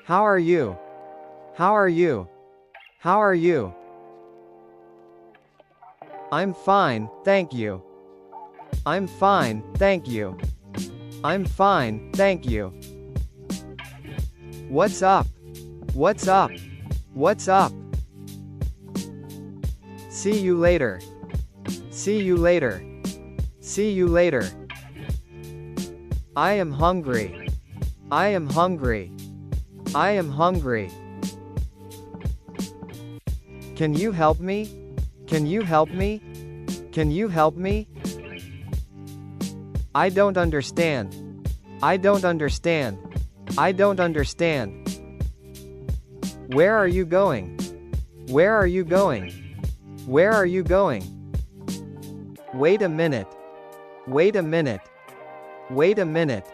How are you? How are you? How are you? I'm fine, thank you. I'm fine, thank you. I'm fine, thank you. What's up? What's up? What's up? See you later. See you later. See you later. I am hungry. I am hungry. I am hungry. Can you help me? Can you help me? Can you help me? I don't understand. I don't understand. I don't understand. Where are you going? Where are you going? Where are you going? Wait a minute. Wait a minute. Wait a minute.